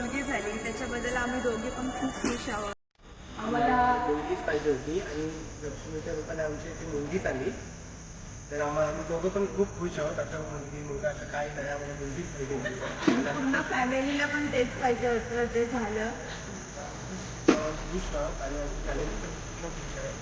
मुलगी झाली त्याच्याबद्दल आम्ही दोघे पण खूप खुश आहोत. आम्हाला मुलगीच पाहिजे होती आणि लक्ष्मीच्या रूपाने आमची ती मुलगीच आली. तर आम्ही दोघं पण खूप खुश आहोत. आता मुलगा असं काही नाही, आम्हाला मुलगीच पाहिजे. पूर्ण फॅमिलीला पण तेच पाहिजे होतं, ते झालं. खुश आहोत आणि आमची फॅमिली पण पूर्ण खुश आहे.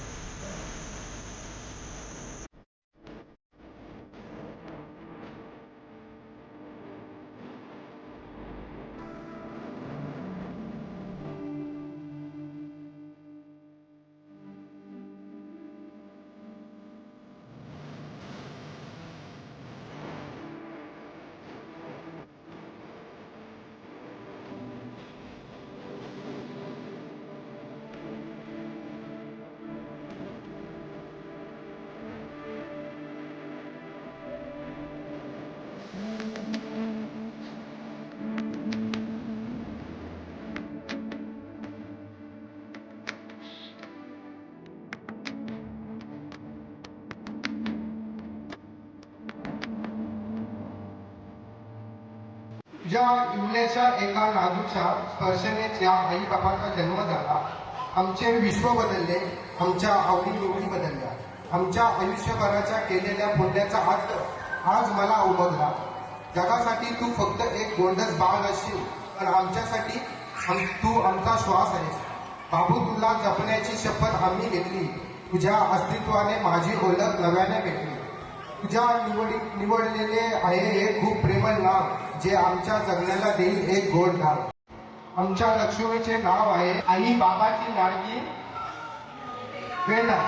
ज्या इंग्लंडच्या एका नाजूकच्या स्पर्शनेच या आई बाबांचा जन्म झाला. आमचे विश्व बदलले, आमच्या आवडीनिवडी बदलल्या, आमच्या आयुष्यभराच्या केलेल्या पुण्याचा अर्थ आज मला उमगला. जगासाठी तू फक्त एक गोंडस बाळ असशील, पण आमच्यासाठी तू आमचा श्वास आहेस. बाबू, तुला जपण्याची शपथ आम्ही घेतली. तुझ्या अस्तित्वाने माझी ओळख नव्याने भेटली. तुझ्या निवडलेले आहे हे खूप प्रेमळ नाव, जे आमच्या जगण्याला देईल एक गोड नाव. आमच्या लक्ष्मीचे नाव आहे आई बाबाची लाडकी वेणा.